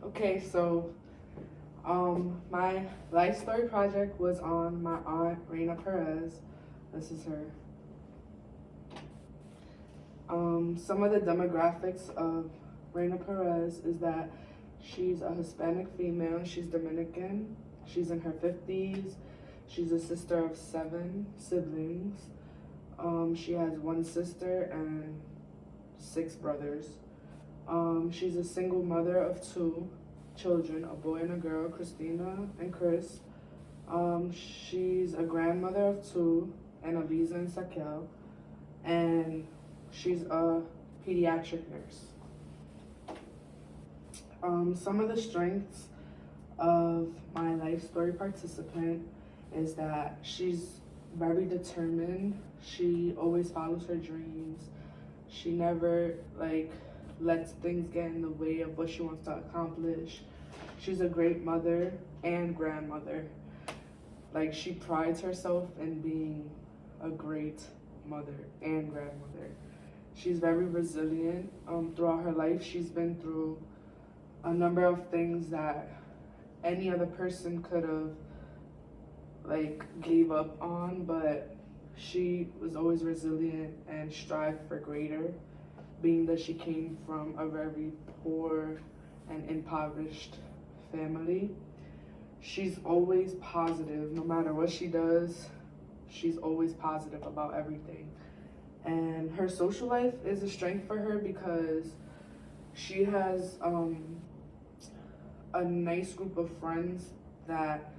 Okay, so my life story project was on my aunt Reina Perez. This is her. Some of the demographics of Reina Perez is that she's a Hispanic female. She's Dominican. She's in her 50s. She's a sister of 7 siblings. She has 1 sister and 6 brothers. She's a single mother of 2 children, a boy and a girl, Christina and Chris. She's a grandmother of 2, Annalisa and Sakel, and she's a pediatric nurse. Some of the strengths of my life story participant is that she's very determined. She always follows her dreams. She never lets things get in the way of what she wants to accomplish. She's a great mother and grandmother. She prides herself in being a great mother and grandmother. She's very resilient. Throughout her life, she's been through a number of things that any other person could have gave up on, but she was always resilient and strived for greater, being that she came from a very poor and impoverished family. She's always positive. No matter what she does, she's always positive about everything. And her social life is a strength for her because she has a nice group of friends that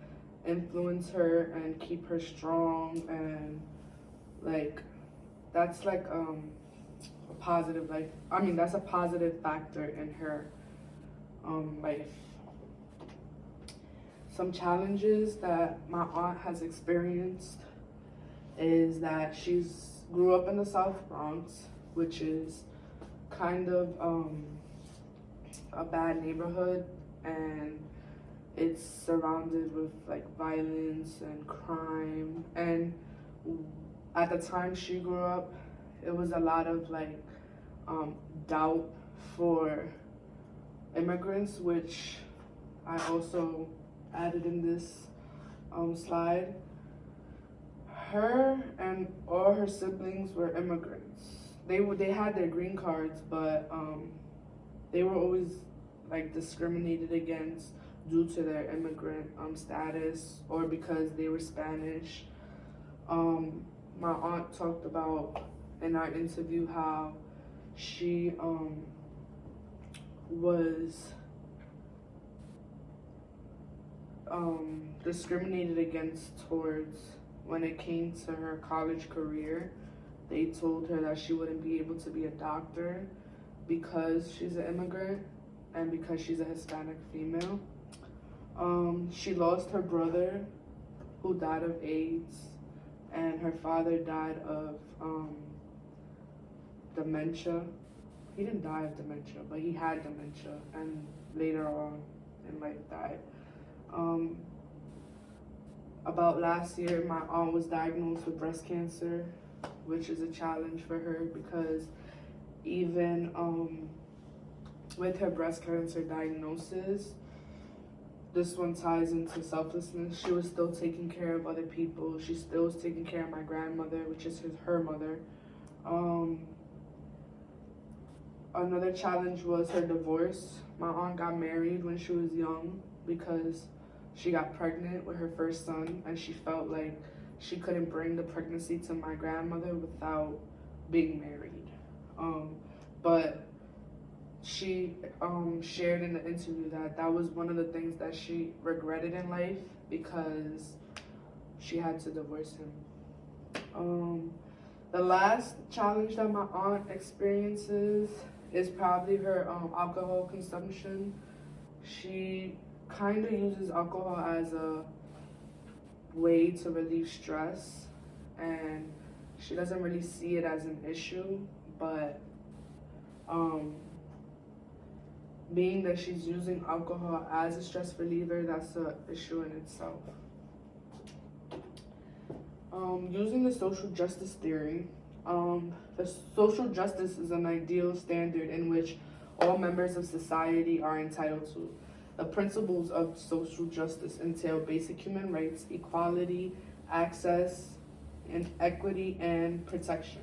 influence her and keep her strong, and that's a positive that's a positive factor in her life. Some challenges that my aunt has experienced is that she's grew up in the South Bronx, which is kind of a bad neighborhood, and it's surrounded with violence and crime. And at the time she grew up, it was a lot of doubt for immigrants, which I also added in this slide. Her and all her siblings were immigrants. They had their green cards, but they were always discriminated against due to their immigrant status or because they were Spanish. My aunt talked about in our interview how she was discriminated against towards when it came to her college career. They told her that she wouldn't be able to be a doctor because she's an immigrant and because she's a Hispanic female. She lost her brother who died of AIDS, and her father died of dementia. He didn't die of dementia, but he had dementia and later on in life died. About last year, my aunt was diagnosed with breast cancer, which is a challenge for her because even with her breast cancer diagnosis, this one ties into selflessness. She was still taking care of other people. She still was taking care of my grandmother, which is her mother. Another challenge was her divorce. My aunt got married when she was young because she got pregnant with her first son, and she felt like she couldn't bring the pregnancy to my grandmother without being married. But she shared in the interview that was one of the things that she regretted in life because she had to divorce him. The last challenge that my aunt experiences is probably her alcohol consumption. She kind of uses alcohol as a way to relieve stress, and she doesn't really see it as an issue, but being that she's using alcohol as a stress reliever, that's an issue in itself. Using the social justice theory, the social justice is an ideal standard in which all members of society are entitled to. The principles of social justice entail basic human rights, equality, access, and equity, and protection.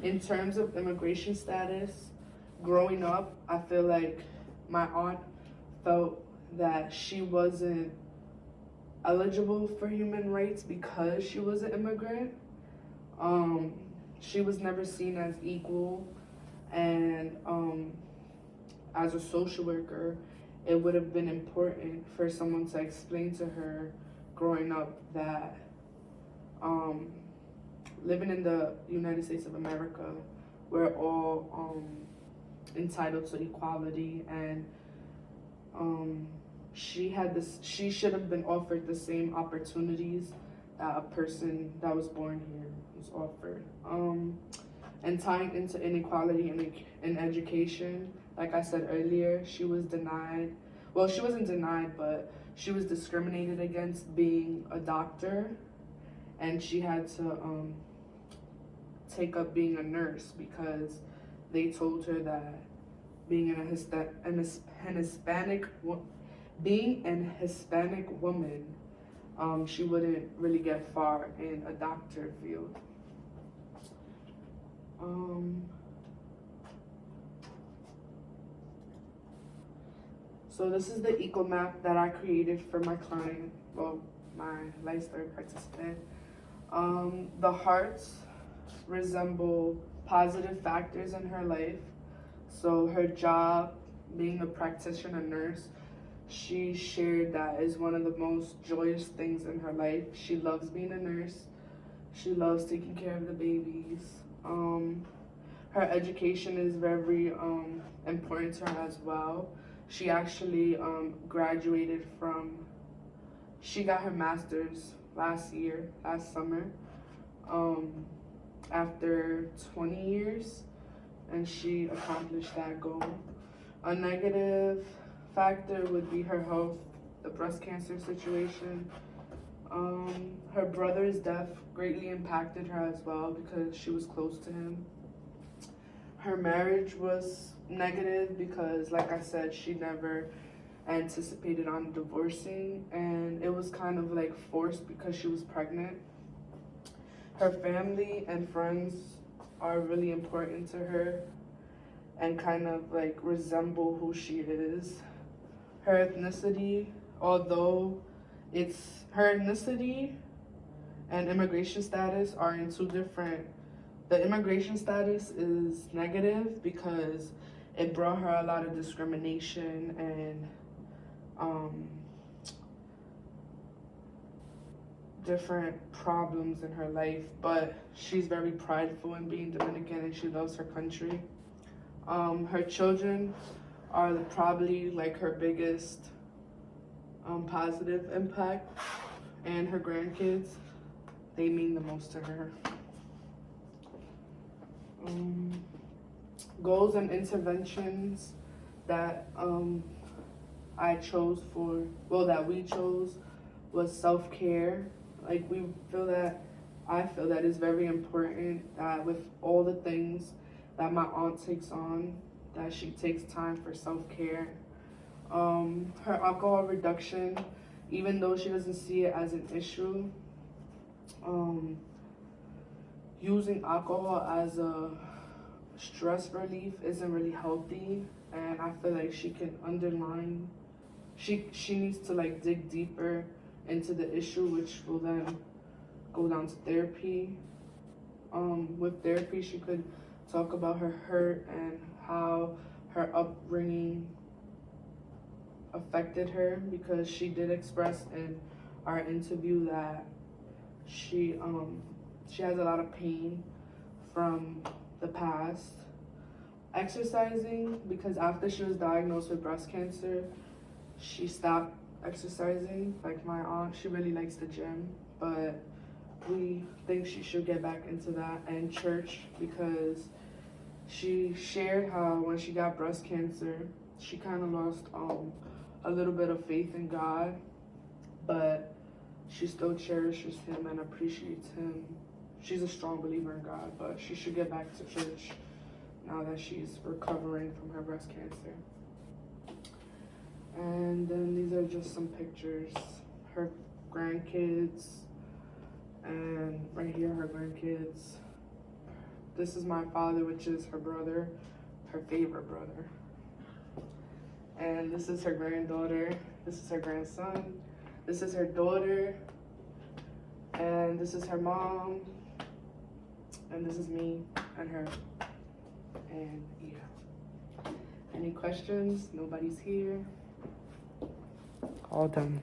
In terms of immigration status, growing up, I feel like my aunt felt that she wasn't eligible for human rights because she was an immigrant. She was never seen as equal, and as a social worker, it would have been important for someone to explain to her growing up that living in the United States of America, we're all entitled to equality, and she should have been offered the same opportunities that a person that was born here was offered. And tying into inequality in education, like I said earlier, she was denied, well, she wasn't denied, but she was discriminated against being a doctor, and she had to take up being a nurse because they told her that being an Hispanic woman, she wouldn't really get far in a doctor field. So this is the eco map that I created for my client, well, my Life Story participant. The hearts resemble positive factors in her life. So her job, being a practitioner nurse, she shared that is one of the most joyous things in her life. She loves being a nurse. She loves taking care of the babies. Her education is very important to her as well. She actually graduated she got her master's last summer, after 20 years, and she accomplished that goal. A negative factor would be her health, the breast cancer situation. Her brother's death greatly impacted her as well because she was close to him. Her marriage was negative because, like I said, she never anticipated on divorcing, and it was kind of like forced because she was pregnant. Her family and friends are really important to her and kind of like resemble who she is. Her ethnicity, although her ethnicity and immigration status are in two different. The immigration status is negative because it brought her a lot of discrimination and different problems in her life, but she's very prideful in being Dominican and she loves her country. Her children are probably like her biggest positive impact, and her grandkids, they mean the most to her. Goals and interventions that that we chose was self-care. Like I feel that is very important that with all the things that my aunt takes on, that she takes time for self-care. Her alcohol reduction, even though she doesn't see it as an issue, using alcohol as a stress relief isn't really healthy, and I feel like she needs to like dig deeper into the issue, which will then go down to therapy. With therapy, she could talk about her hurt and how her upbringing affected her, because she did express in our interview that she has a lot of pain from the past. Exercising, because after she was diagnosed with breast cancer, she stopped exercising. Like my aunt, she really likes the gym, but we think she should get back into that. And church, because she shared how when she got breast cancer, she kind of lost a little bit of faith in God, but she still cherishes him and appreciates him. She's a strong believer in God, but she should get back to church now that she's recovering from her breast cancer. And then these are just some pictures. Her grandkids, and right here her grandkids. This is my father, which is her brother, her favorite brother. And this is her granddaughter. This is her grandson. This is her daughter. And this is her mom. And this is me and her. And yeah. Any questions? Nobody's here. All done.